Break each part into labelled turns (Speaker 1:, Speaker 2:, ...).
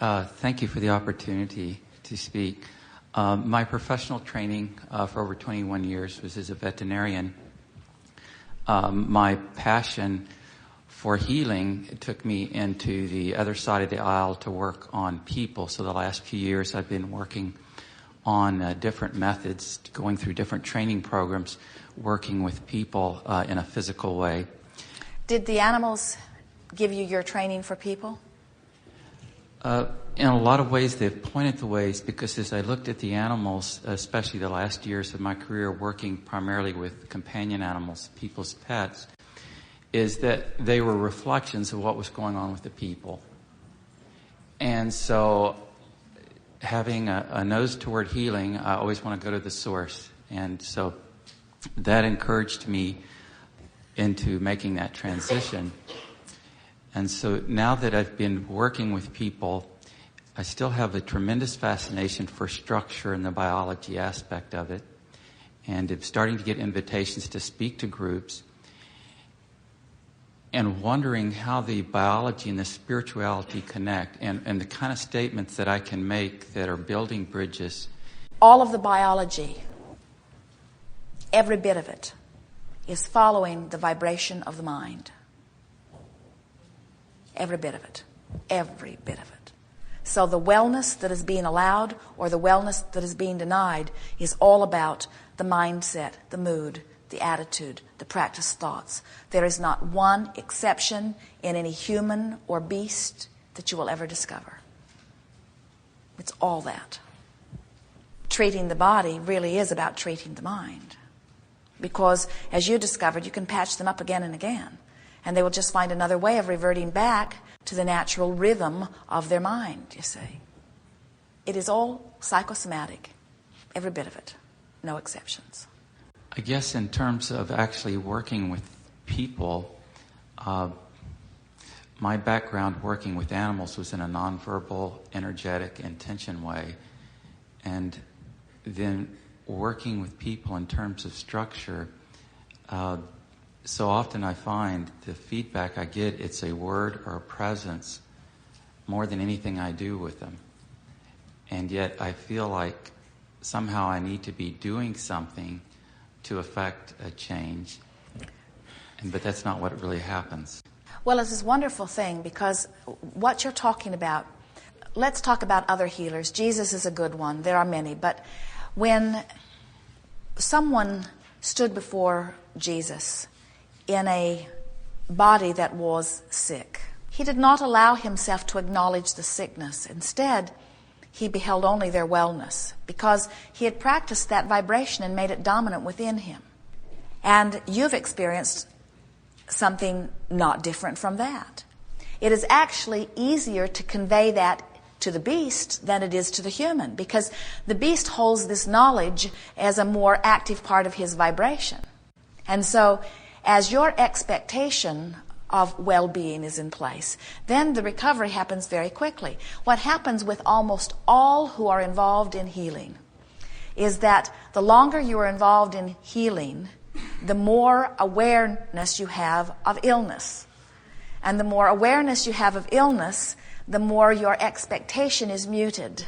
Speaker 1: Thank you for the opportunity to speak. My professional training for over 21 years was as a veterinarian. My passion for healing took me into the other side of the aisle to work on people. So the last few years I've been working on different methods, going through different training programs, working with people in a physical way.
Speaker 2: Did the animals give you your training for people?
Speaker 1: In a lot of ways, they've pointed the ways, because as I looked at the animals, especially the last years of my career working primarily with companion animals, people's pets, is that they were reflections of what was going on with the people. And so having a nose toward healing, I always want to go to the source. And so that encouraged me into making that transition. And so now that I've been working with people, I still have a tremendous fascination for structure and the biology aspect of it. And I'm starting to get invitations to speak to groups and wondering how the biology and the spirituality connect, and the kind of statements that I can make that are building bridges.
Speaker 2: All of the biology, every bit of it, is following the vibration of the mind. Every bit of it. Every bit of it. So the wellness that is being allowed or the wellness that is being denied is all about the mindset, the mood, the attitude, the practiced thoughts. There is not one exception in any human or beast that you will ever discover. It's all that. Treating the body really is about treating the mind. Because, as you discovered, you can patch them up again and again. And they will just find another way of reverting back to the natural rhythm of their mind, you see. It is all psychosomatic, every bit of it, no exceptions.
Speaker 1: I guess in terms of actually working with people, my background working with animals was in a nonverbal, energetic, intention way. And then working with people in terms of structure, so often I find the feedback I get, it's a word or a presence more than anything I do with them. And yet I feel like somehow I need to be doing something to affect a change. But that's not what really happens.
Speaker 2: Well, it's this wonderful thing, because what you're talking about, let's talk about other healers. Jesus is a good one. There are many. But when someone stood before Jesus in a body that was sick, he did not allow himself to acknowledge the sickness. Instead, he beheld only their wellness, because he had practiced that vibration and made it dominant within him. And you've experienced something not different from that. It is actually easier to convey that to the beast than it is to the human, because the beast holds this knowledge as a more active part of his vibration. And so, as your expectation of well-being is in place, then the recovery happens very quickly. What happens with almost all who are involved in healing is that the longer you are involved in healing, the more awareness you have of illness. And the more awareness you have of illness, the more your expectation is muted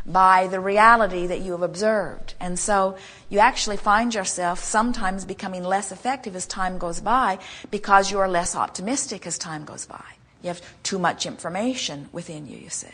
Speaker 2: by the reality that you have observed. And so you actually find yourself sometimes becoming less effective as time goes by, because you are less optimistic as time goes by. You have too much information within you, you see.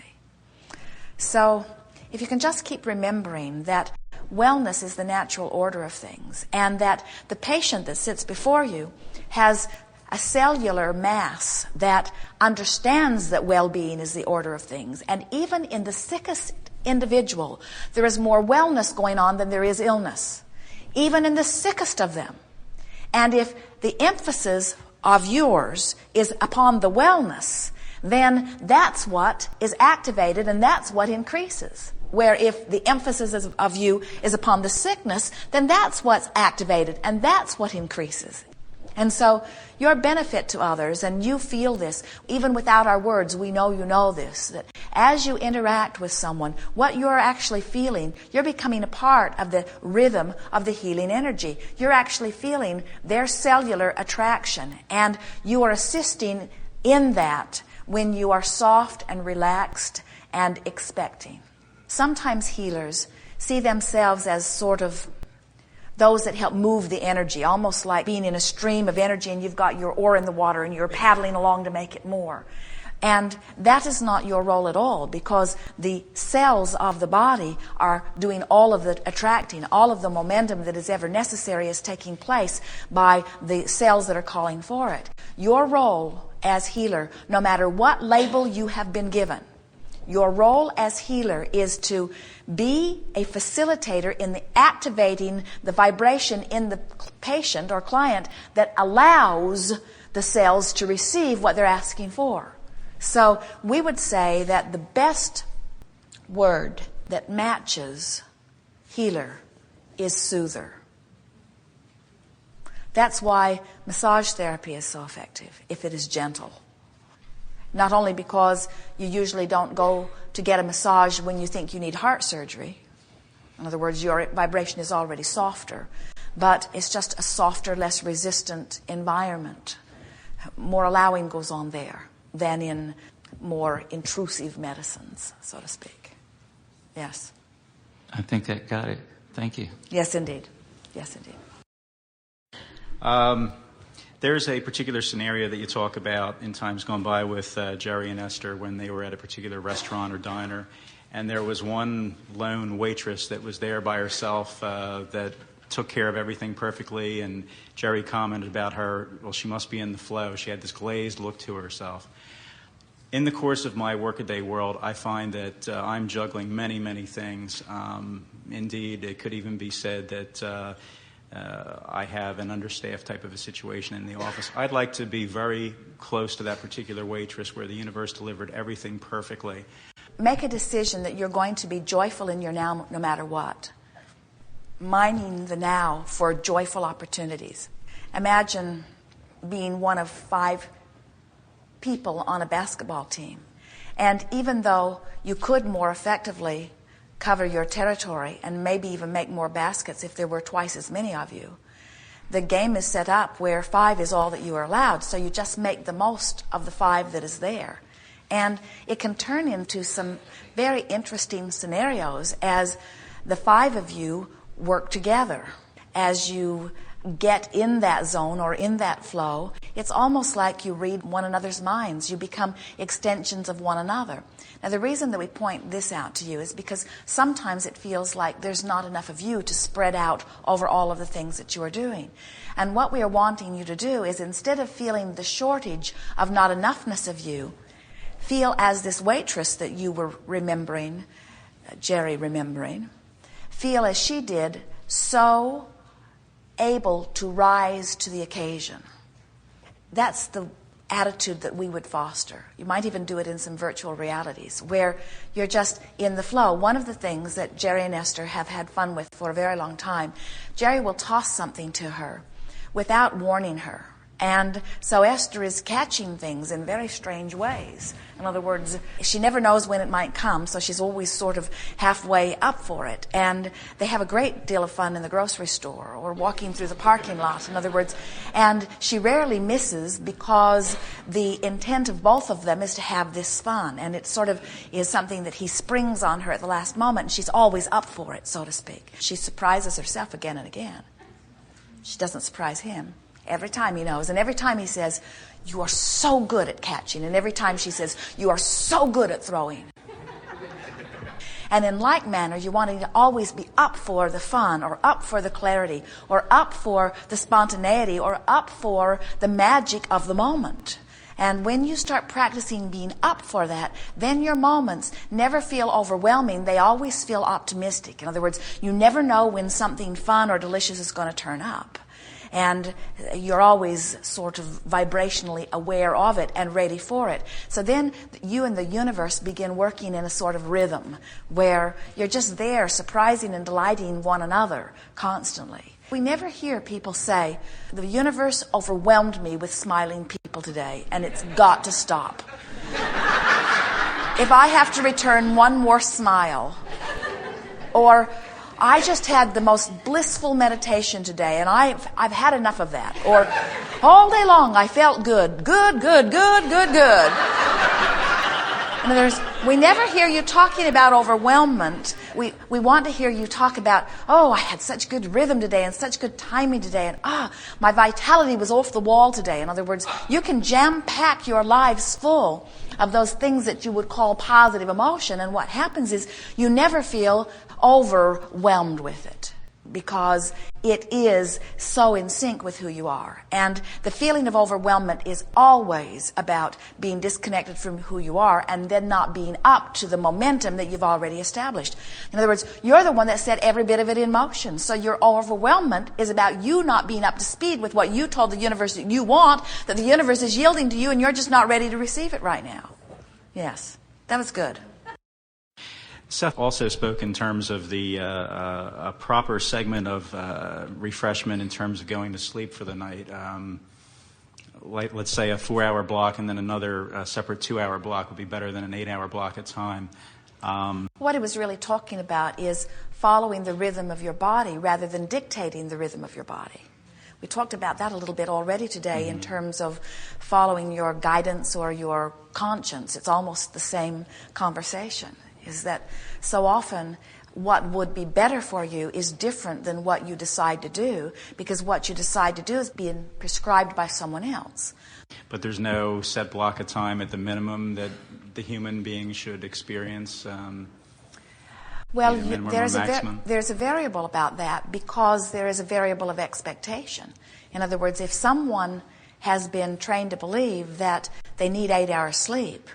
Speaker 2: So if you can just keep remembering that wellness is the natural order of things, and that the patient that sits before you has a cellular mass that understands that well-being is the order of things. And even in the sickest individual, there is more wellness going on than there is illness, even in the sickest of them. And if the emphasis of yours is upon the wellness, then that's what is activated and that's what increases. Where if the emphasis of you is upon the sickness, then that's what's activated and that's what increases. And so your benefit to others, and you feel this, even without our words, we know you know this, that as you interact with someone, what you're actually feeling, you're becoming a part of the rhythm of the healing energy. You're actually feeling their cellular attraction, and you are assisting in that when you are soft and relaxed and expecting. Sometimes healers see themselves as sort of those that help move the energy, almost like being in a stream of energy and you've got your oar in the water and you're paddling along to make it more. And that is not your role at all, because the cells of the body are doing all of the attracting. All of the momentum that is ever necessary is taking place by the cells that are calling for it. Your role as healer, no matter what label you have been given, your role as healer is to be a facilitator in the activating the vibration in the patient or client that allows the cells to receive what they're asking for. So we would say that the best word that matches healer is soother. That's why massage therapy is so effective, if it is gentle. Not only because you usually don't go to get a massage when you think you need heart surgery. In other words, your vibration is already softer. But it's just a softer, less resistant environment. More allowing goes on there than in more intrusive medicines, so to speak. Yes?
Speaker 1: I think that got it. Thank you.
Speaker 2: Yes, indeed. Yes, indeed.
Speaker 3: There's a particular scenario that you talk about in times gone by with Jerry and Esther when they were at a particular restaurant or diner, and there was one lone waitress that was there by herself that took care of everything perfectly, and Jerry commented about her, well, she must be in the flow. She had this glazed look to herself. In the course of my workaday world, I find that I'm juggling many, many things. Indeed, it could even be said that I have an understaffed type of a situation in the office. I'd like to be very close to that particular waitress where the universe delivered everything perfectly.
Speaker 2: Make a decision that you're going to be joyful in your now no matter what. Mining the now for joyful opportunities. Imagine being one of 5 people on a basketball team. And even though you could more effectively cover your territory and maybe even make more baskets if there were twice as many of you, the game is set up where 5 is all that you are allowed, so you just make the most of the 5 that is there. And it can turn into some very interesting scenarios as the 5 of you work together. As you get in that zone or in that flow, it's almost like you read one another's minds. You become extensions of one another. Now, the reason that we point this out to you is because sometimes it feels like there's not enough of you to spread out over all of the things that you are doing. And what we are wanting you to do is, instead of feeling the shortage of not enoughness of you, feel as this waitress that you were remembering, Jerry remembering, feel as she did, so able to rise to the occasion. That's the attitude that we would foster. You might even do it in some virtual realities where you're just in the flow. One of the things that Jerry and Esther have had fun with for a very long time, Jerry will toss something to her without warning her. And so Esther is catching things in very strange ways. In other words, she never knows when it might come, so she's always sort of halfway up for it. And they have a great deal of fun in the grocery store or walking through the parking lot, in other words. And she rarely misses because the intent of both of them is to have this fun. And it sort of is something that he springs on her at the last moment, and she's always up for it, so to speak. She surprises herself again and again. She doesn't surprise him. Every time he knows, and every time he says, you are so good at catching, and every time she says, you are so good at throwing. And in like manner, you want to always be up for the fun, or up for the clarity, or up for the spontaneity, or up for the magic of the moment. And when you start practicing being up for that, then your moments never feel overwhelming. They always feel optimistic. In other words, you never know when something fun or delicious is going to turn up. And you're always sort of vibrationally aware of it and ready for it. So then you and the universe begin working in a sort of rhythm where you're just there surprising and delighting one another constantly. We never hear people say, the universe overwhelmed me with smiling people today, and it's got to stop. If I have to return one more smile, or I just had the most blissful meditation today, and I've had enough of that. Or all day long I felt good. Good. In other words, we never hear you talking about overwhelmment. We want to hear you talk about, oh, I had such good rhythm today and such good timing today, and my vitality was off the wall today. In other words, you can jam-pack your lives full of those things that you would call positive emotion, and what happens is you never feel overwhelmed with it, because it is so in sync with who you are. And the feeling of overwhelmment is always about being disconnected from who you are and then not being up to the momentum that you've already established. In other words, you're the one that set every bit of it in motion. So your overwhelmment is about you not being up to speed with what you told the universe that you want, that the universe is yielding to you, and you're just not ready to receive it right now. Yes, that was good.
Speaker 3: Seth also spoke in terms of the a proper segment of refreshment in terms of going to sleep for the night. Like, let's say a 4-hour block and then another separate 2-hour block would be better than an 8-hour block at time.
Speaker 2: What he was really talking about is following the rhythm of your body rather than dictating the rhythm of your body. We talked about that a little bit already today in terms of following your guidance or your conscience. It's almost the same conversation. Is that so often what would be better for you is different than what you decide to do, because what you decide to do is being prescribed by someone else.
Speaker 3: But there's no set block of time at the minimum that the human being should experience?
Speaker 2: Well, there's a variable about that, because there is a variable of expectation. In other words, if someone has been trained to believe that they need 8 hours sleep,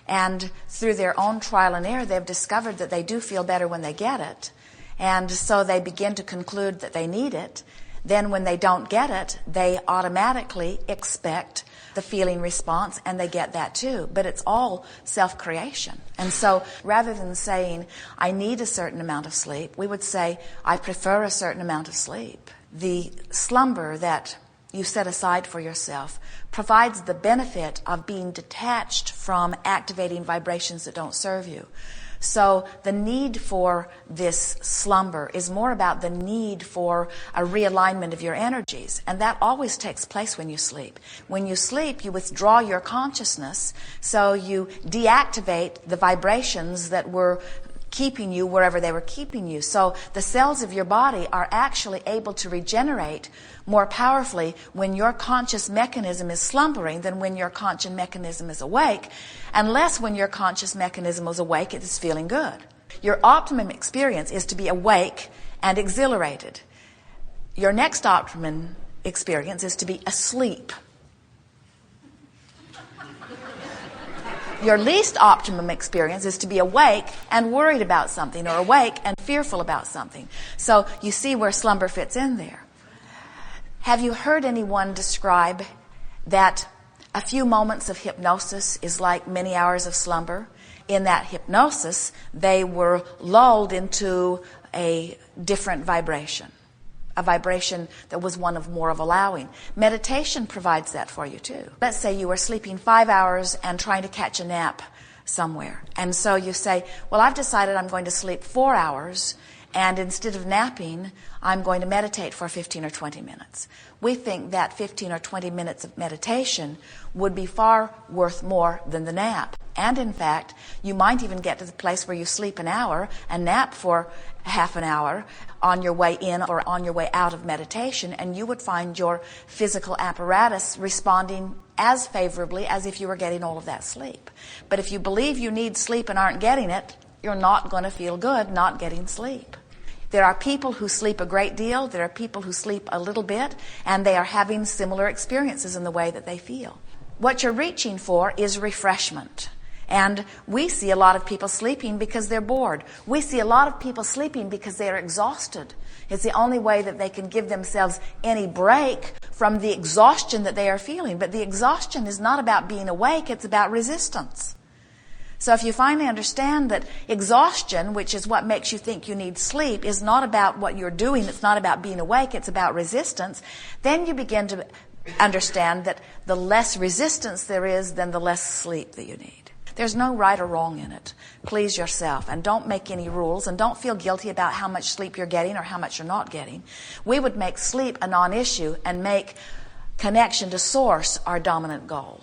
Speaker 2: and through their own trial and error, they've discovered that they do feel better when they get it. And so they begin to conclude that they need it. Then when they don't get it, they automatically expect the feeling response, and they get that too. But it's all self-creation. And so rather than saying, I need a certain amount of sleep, we would say, I prefer a certain amount of sleep. The slumber that you set aside for yourself provides the benefit of being detached from activating vibrations that don't serve you. So the need for this slumber is more about the need for a realignment of your energies. And that always takes place when you sleep. When you sleep, you withdraw your consciousness, so you deactivate the vibrations that were keeping you wherever they were keeping you. So the cells of your body are actually able to regenerate more powerfully when your conscious mechanism is slumbering than when your conscious mechanism is awake, unless when your conscious mechanism is awake, it is feeling good. Your optimum experience is to be awake and exhilarated. Your next optimum experience is to be asleep. Your least optimum experience is to be awake and worried about something, or awake and fearful about something. So you see where slumber fits in there. Have you heard anyone describe that a few moments of hypnosis is like many hours of slumber? In that hypnosis, they were lulled into a different vibration, a vibration that was one of more of allowing. Meditation provides that for you too. Let's say you were sleeping 5 hours and trying to catch a nap somewhere. And so you say, well, I've decided I'm going to sleep 4 hours, and instead of napping, I'm going to meditate for 15 or 20 minutes. We think that 15 or 20 minutes of meditation would be far worth more than the nap. And in fact, you might even get to the place where you sleep an hour and nap for half an hour on your way in or on your way out of meditation, and you would find your physical apparatus responding as favorably as if you were getting all of that sleep. But if you believe you need sleep and aren't getting it, you're not going to feel good not getting sleep. There are people who sleep a great deal, there are people who sleep a little bit, and they are having similar experiences in the way that they feel. What you're reaching for is refreshment. And we see a lot of people sleeping because they're bored. We see a lot of people sleeping because they are exhausted. It's the only way that they can give themselves any break from the exhaustion that they are feeling. But the exhaustion is not about being awake, it's about resistance. So if you finally understand that exhaustion, which is what makes you think you need sleep, is not about what you're doing, it's not about being awake, it's about resistance, then you begin to understand that the less resistance there is, then the less sleep that you need. There's no right or wrong in it. Please yourself, and don't make any rules, and don't feel guilty about how much sleep you're getting or how much you're not getting. We would make sleep a non-issue and make connection to source our dominant goal.